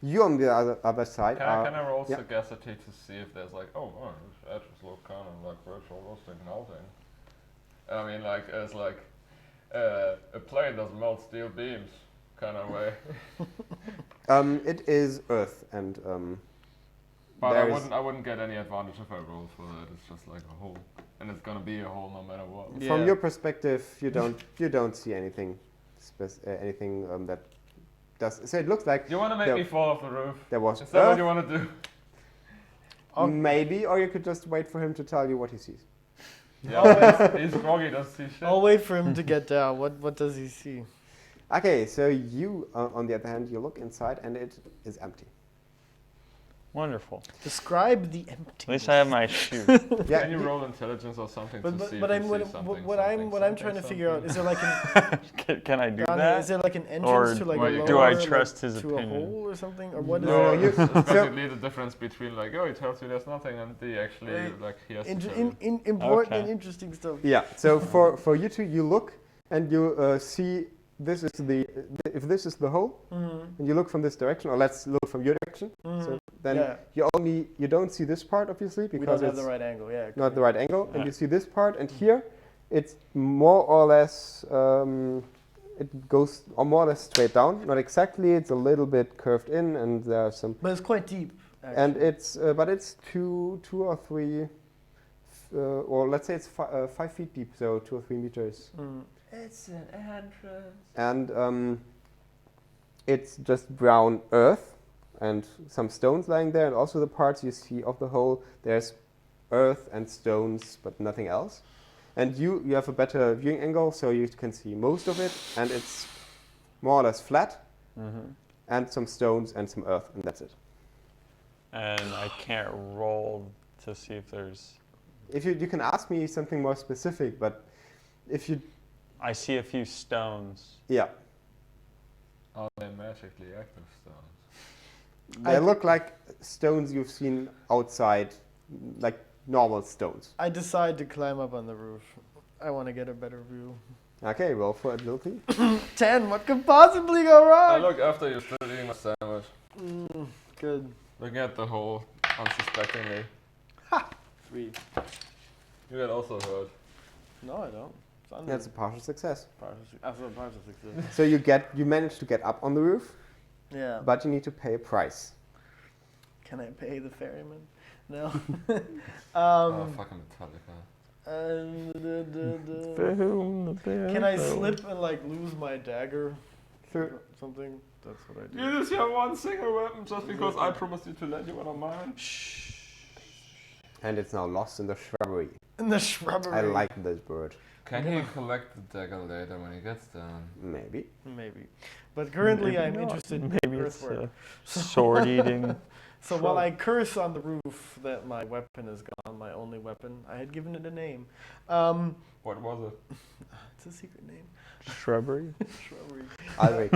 You on the other side Can I roll yeah. sagacity to see if there's like, oh, this edges look kind of like virtual roasting melting. I mean, like, it's like a plane doesn't melt steel beams kind of way. It is earth, and But there is- I wouldn't get any advantage if I roll for that. It's just like a hole, and it's gonna be a hole no matter what. Yeah. from your perspective, you don't see anything that does. So it looks like You want to make There- me fall off the roof? there was Is that what earth, you want to do? Oh. maybe, or you could just wait for him to tell you what he sees. Yeah, he's groggy, doesn't see shit. I'll wait for him to get down. What does he see? Okay, so you, on the other hand, you look inside and it is empty. Wonderful. Describe the empty. At least I have my shoe. Yeah, Can you roll intelligence or something But to see but if I'm you what, see something? what I'm trying to figure out is there like an Can I do Johnny, that? is there like an entrance Or to like Well, a you lower, do I like, trust his to opinion? a hole or something or what is No, it? you- It's so- basically the difference between like, oh, he tells you there's nothing, and he actually Right. like he has to Inter- tell you. important Okay. and interesting stuff. Yeah. So for you two, you look and you see this is if this is the hole, Mm-hmm. and you look from this direction, or let's look from your direction. So then yeah, you don't see this part obviously we don't because have it's the right angle. Yeah, not the right angle, and Yeah. you see this part, and here it's more or less it goes more or less straight down. Not exactly. It's a little bit curved in, and there are some. but it's quite deep. And it's but it's two or three, or let's say it's 5 feet deep, so 2 or 3 meters. It's an entrance. And it's just brown earth and some stones lying there, and also the parts you see of the hole, there's earth and stones, but nothing else. And you have a better viewing angle, so you can see most of it, and it's more or less flat, and some stones and some earth, and that's it. And I can't roll to see if there's... If you can ask me something more specific, but if you... I see a few stones. Yeah. Are they magically active stones? They look like stones you've seen outside, like normal stones. I decide to climb up on the roof. I want to get a better view. Okay, roll for agility. 10. What could possibly go I wrong? look after you started eating my sandwich. Good. Looking at the hole unsuspectingly. 3. You get also hurt. No, I don't. It's under. That's a partial success. Partial success. So you manage to get up on the roof, Yeah. but you need to pay a price. Can I pay the ferryman? No. Oh, fucking Metallica. Can I slip and like lose my dagger? Sure. Or something? That's what I do. You just have one single weapon just because I promised you to lend you one of mine. Shh. And it's now lost in the shrubbery. In the shrubbery. I like this bird. Can he collect the dagger later when he gets done? Maybe. Maybe. But currently Maybe I'm not. interested in Maybe it's earthwork. sword eating. So while I curse on the roof that my weapon is gone, my only weapon, I had given it a name. What was it? It's a secret name. Shrubbery? Shrubbery. Alric.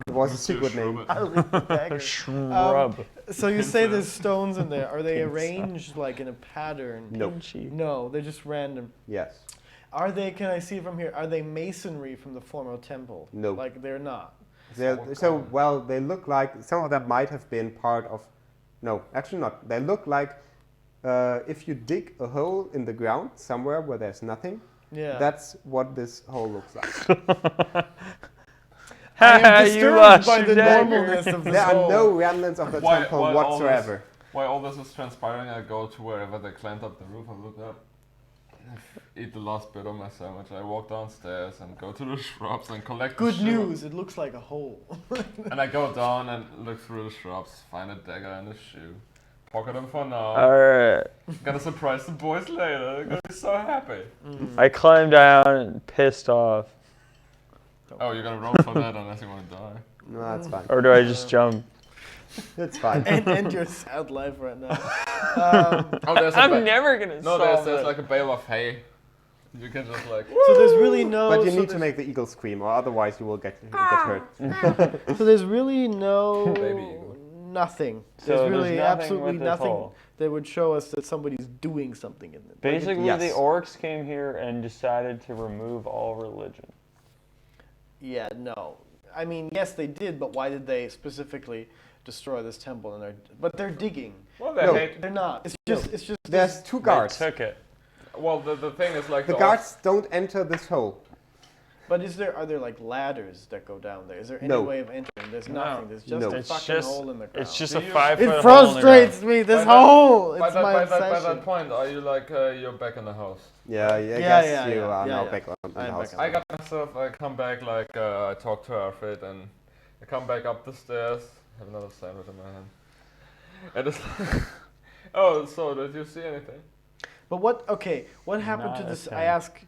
It was a secret name. I'll leave the dagger. Shrub. So you say there's stones in there. Are they arranged like in a pattern? No. No, they're just random. Yes. Are they, can I see from here, are they masonry from the former temple? No. Like they're not. Well, they look like, some of them might have been part of, no, actually not. They look like if you dig a hole in the ground somewhere where there's nothing, Yeah. that's what this hole looks like. I am You disturbed lost by your the dagger. normalness of this There are hole. no remnants of the temple whatsoever. While all this is transpiring, I go to wherever they climbed up the roof. I look up, eat the last bit of my sandwich. I walk downstairs and go to the shrubs and collect Good the shoe. news, it looks like a hole. And I go down and look through the shrubs, find a dagger and a shoe. Pocket them for now. Alright. Gonna surprise the boys later. They're gonna be so happy. I climb down and pissed off. Oh, you're gonna roll for that unless you wanna die. No, that's fine. Or do I just jump? It's fine. End your sad life right now. Oh, there's I'm never gonna no, solve there's it. like a bale of hay. You can just like. So there's really no. But you so need to there's- make the eagle scream, or otherwise you will get hurt. So there's really no. Baby eagle. Nothing. So There's there's really nothing absolutely with this nothing hole. that would show us that somebody's doing something in it. Basically, Yes. the orcs came here and decided to remove all religion. Yeah, no. I mean, yes, they did, but why did they specifically destroy this temple? But they're digging. Well, they No. hate. They're not. It's just. It's just. There's two guards. They took it. Well, the thing is like The orcs- guards don't enter this hole. But are there like ladders that go down there? Is there any No. way of entering? There's No. nothing. There's just No. a It's fucking just- hole in the ground. It's just Do a you- 5 It foot frustrates me. This By that- hole. By It's that, my by obsession. that point, are you like you're back in the house? Yeah, I Yeah, guess yeah, you yeah, are yeah, now yeah. back on the I'm house. back on I got myself. I come back like I talk to Alfred and I come back up the stairs. Have another sandwich in my hand. And it's like, oh, so did you see anything? But what? Okay, what happened Not to a this? thing. I ask.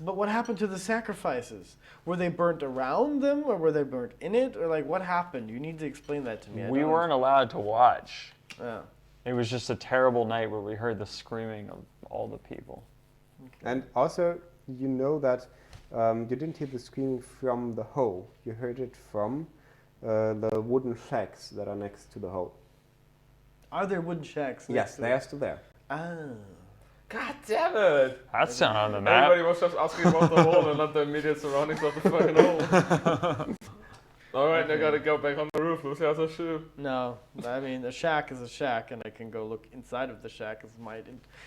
But what happened to the sacrifices? Were they burnt around them, or were they burnt in it, or like what happened? You need to explain that to me. I We don't weren't allowed to watch. Yeah. It was just a terrible night where we heard the screaming of all the people. And also, you know that you didn't hear the screaming from the hole. You heard it from the wooden shacks that are next to the hole. Are there wooden shacks? Yes, they are still there. Ah. God damn it! That's not on the map. Everybody was just asking about the hole and not the immediate surroundings of the fucking hole. Alright, I gotta go back on the roof. Lucy has a shoe. No, I mean a shack is a shack, and I can go look inside of the shack as my.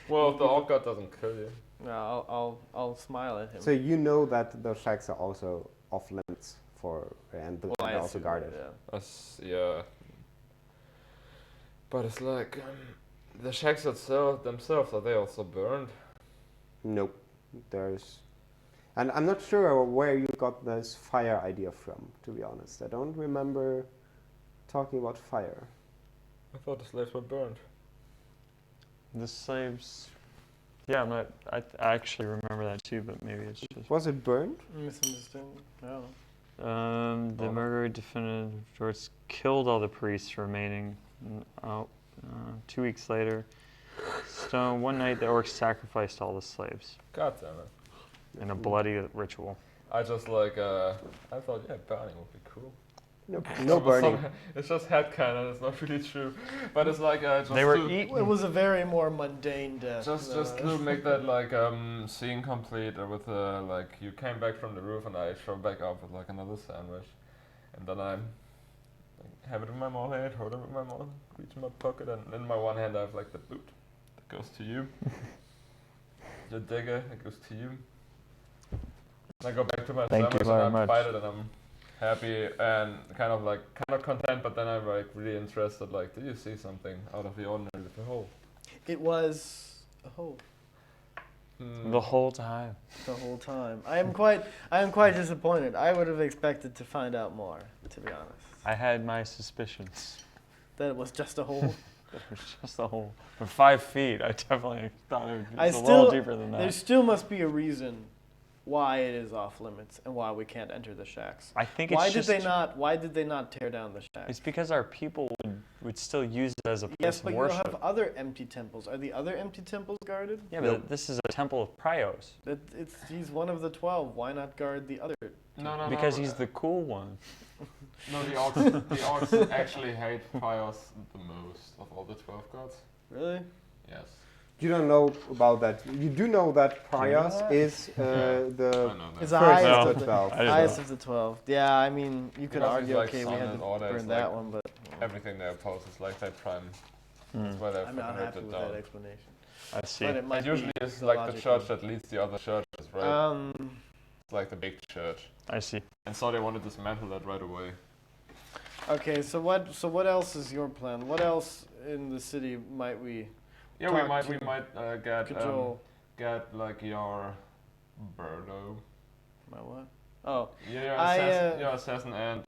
Well, if the orc god doesn't kill you. No, I'll smile at him. So you know that the shacks are also off limits and Well, I they're also assume, guarded. Yeah. Yeah. But it's like the shacks themselves, are they also burned? Nope. There's, and I'm not sure where you got this fire idea from. To be honest, I don't remember talking about fire. I thought the slaves were burned. The slaves. Yeah, I'm not. I actually remember that too, but maybe it's just. Was it burned? Misunderstanding. No. The murderer defended George killed all the priests remaining. 2 weeks later, one night the orcs sacrificed all the slaves God damn it. in a bloody ritual. I just like, I thought, yeah, burning would be cool. Nope. No burning. It's just headcanon, it's not really true. But it's like, just They were to, eaten. It was a very more mundane death. just to make that like scene complete with like you came back from the roof and I showed back up with like another sandwich, and then I have it in my mouth, I hold it in my mouth, reach in my pocket, and in my one hand I have like the boot that goes to you, the dagger that goes to you. And I go back to my Thank you sandwich very and I much. bite it and I'm happy and kind of content, but then I'm like really interested. Like, did you see something out of the ordinary with the hole? It was a hole The whole time. the whole time. I am quite disappointed. I would have expected to find out more, to be honest. I had my suspicions. That it was just a hole. It was just a hole. For 5 feet, I definitely thought it would be I a little deeper than There that. still must be a reason why it is off limits and why we can't enter the shacks. I think Why it's did just. Why did they not tear down the shacks? It's because our people would still use it as a place Yes, of but you worship. have other empty temples. Are the other empty temples guarded? Yeah, but this is a temple of Prios. He's one of the 12. Why not guard the other? No, Because he's the cool one. No, the orcs actually hate Prios the most of all the 12 gods. Really? Yes. You don't know about that. You do know that Prios is I the know that. It's the first highest of of the the 12. I didn't highest know. of the 12. Yeah, I mean, you could Because it's argue, like okay, we sun had and to order is burn that like- one, but Everything they oppose is like their prime. That's why they're I'm not fucking happy ripped with it that down. explanation. I see. But it might It usually be is like the illogical. church that leads the other churches, right? It's like the big church. I see. And so they want to dismantle that right away. Okay, so what else is your plan? What else in the city might we Yeah, Talk we to might cajole? get like your Birdo. My what? Oh, Yeah, you're assassin, and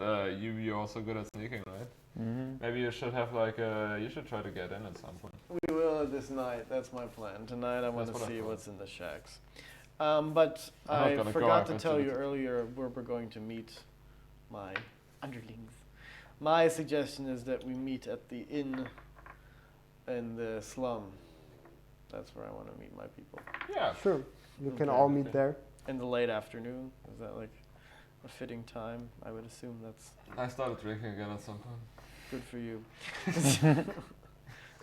you're also good at sneaking, right? Mm-hmm. Maybe you should have like you should try to get in at some point. we will this night. That's my plan. Tonight I want That's to what I see thought. what's in the shacks. But I'm not I gonna go forgot to after tell the- you earlier where we're going to meet my underlings. My suggestion is that we meet at the inn in the slum. That's where I want to meet my people. Yeah. Sure. You can Okay. all meet there. In the late afternoon. Is that like a fitting time? I would assume that's I started drinking again at some point. good for you.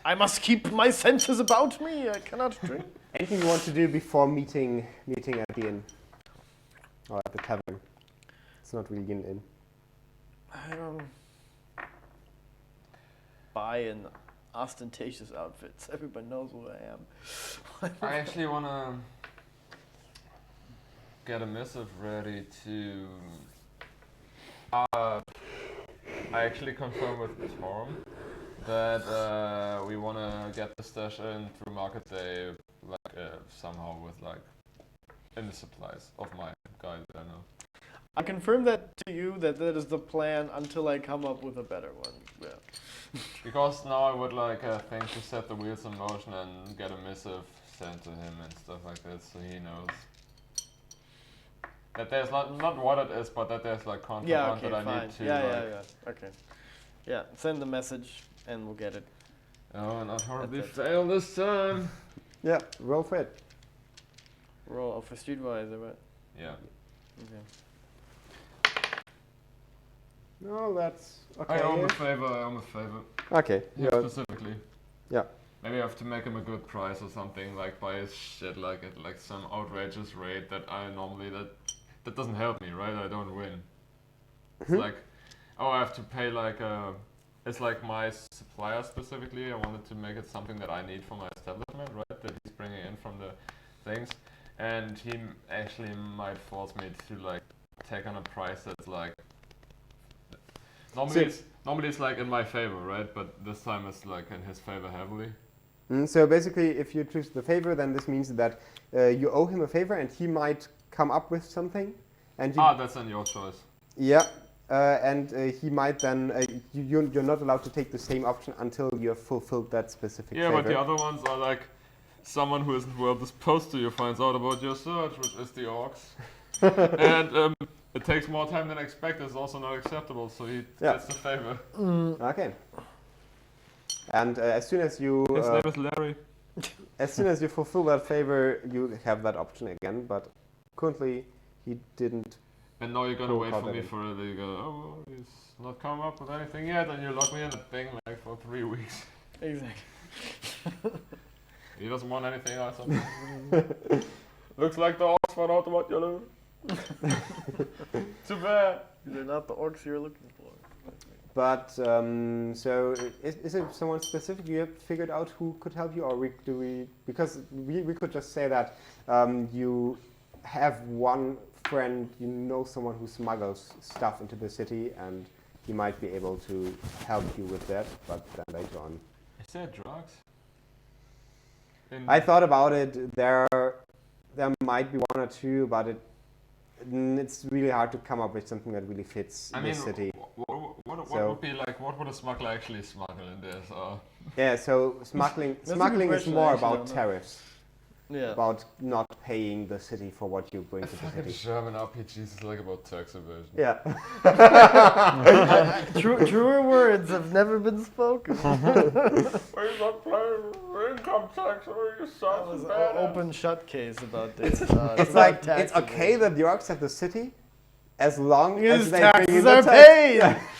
I must keep my senses about me. I cannot drink. Anything you want to do before meeting at the inn or at the tavern? It's not really an inn. I don't buy an ostentatious outfits. Everybody knows who I am. I actually wanna get a missive ready to. I actually confirmed with Torm that we wanna get the stash in through Market Day, like somehow with like in the supplies of my guys. I don't know. I confirm that to you that is the plan until I come up with a better one. Yeah. Because now I would like think to set the wheels in motion and get a missive sent to him and stuff like that, so he knows that there's not what it is, but that there's like contraband Yeah, okay, that I fine. need to Yeah, like. yeah. Okay. Yeah, send the message and we'll get it. Oh, not horribly That's it. fail this time. Yeah, roll for it. Roll for Streetwise, right? Yeah. Okay. No, that's okay. I own a favor. Okay. Yeah, Yeah. specifically. Yeah. Maybe I have to make him a good price or something, like buy his shit like at like some outrageous rate that I normally that doesn't help me, right? I don't win. It's like, oh, I have to pay like it's like my supplier specifically. I wanted to make it something that I need for my establishment, right? That he's bringing in from the things, and he actually might force me to like take on a price that's like. Normally, Normally it's like in my favor, right? But this time it's like in his favor heavily. So basically, if you choose the favor, then this means that you owe him a favor, and he might come up with something, and you, That's then your choice. yeah, and he might then you're not allowed to take the same option until you have fulfilled that specific Yeah, favor. but the other ones are like someone who isn't well disposed to you finds out about your search, which is the orcs, and it takes more time than expected. It's also not acceptable, so he gets the favor. Okay. And as soon as you His name is Larry. as soon as you fulfill that favor, you have that option again. But currently, he didn't. And now you're gonna wait for me Pardon. for it. You go, oh, well, he's not come up with anything yet, and you lock me in that thing like for 3 weeks. Exactly. He doesn't want anything else. Looks like the orcs found out about your loot. Too bad. They're not the orcs you're looking for. But so is it someone specific you have figured out who could help you, or do we? Because we could just say that you have one friend, you know, someone who smuggles stuff into the city, and he might be able to help you with that. But then later on, Is there drugs? I thought about it. There might be one or two, but it's really hard to come up with something that really fits the city. What So- would be like? What would a smuggler actually smuggle in there? So, Yeah, so smuggling That's a good smuggling is question, more I actually about don't know. tariffs, Yeah. about not paying the city for what you bring to the fucking city. German RPGs is like about tax evasion. Yeah. Truer words have never been spoken. We're not paying income tax or you That was an open shut case about this. It's like it's okay that the orcs have the city, as long as His they bring taxes in the are tax.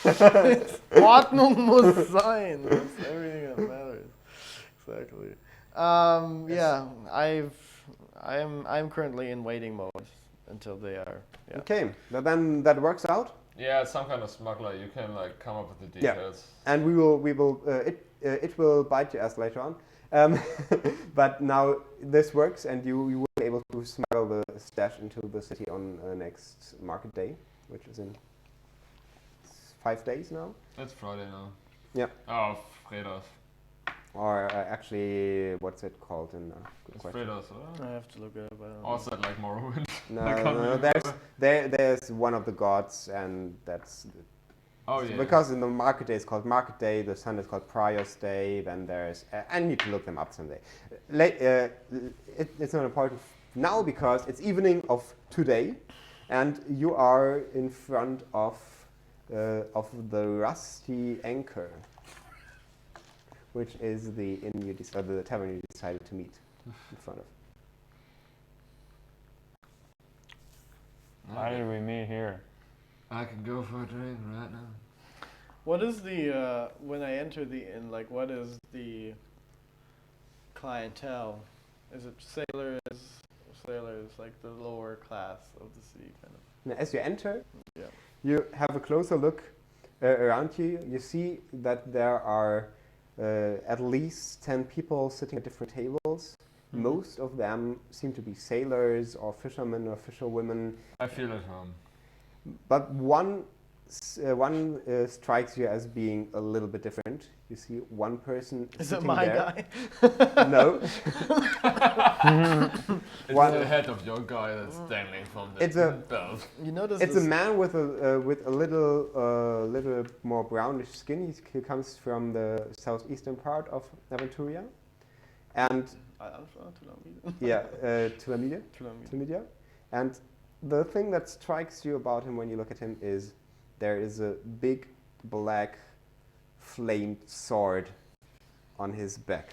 paid. Ordnung muss sein. That's everything that matters. Exactly. Yeah, I'm currently in waiting mode until they are. Yeah. Okay, but then that works out, Yeah, it's some kind of smuggler. You can like come up with the Yeah. details. and it will bite your ass later on. But now this works, and you will be able to smuggle the stash into the city on next market day, which is in 5 days now. It's Friday now. Yep. Oh, Fredas. Or actually, what's it called in good It's question. Fredas, or? I have to look it up. I don't know. Or is that like Morrowind? No, I can't no, really there's one of the gods, and that's Oh yeah. because in the market day it's called Market Day. The Sun is called Prior's Day. Then there's I need to look them up someday. It's not important now because it's evening of today, and you are in front of the Rusty Anchor, which is the inn the tavern you decided to meet in front of. Why did we meet here? I can go for a drink right now. What is the when I enter the inn? Like, what is the clientele? Is it sailors? Sailors, like the lower class of the city, kind of. Now, as you enter, Yeah. you have a closer look around you. You see that there are at least 10 people sitting at different tables. Mhm. Most of them seem to be sailors or fishermen or fisherwomen, I feel at home. but one strikes you as being a little bit different. You see one person Is it sitting my there. guy? No, It's One- the head of your guy that's dangling from the It's a- belt. You notice it's a this? man with a little more brownish skin. He comes from the southeastern part of Aventuria, and yeah, Tulamida. And the thing that strikes you about him when you look at him is there is a big black flamed sword on his back.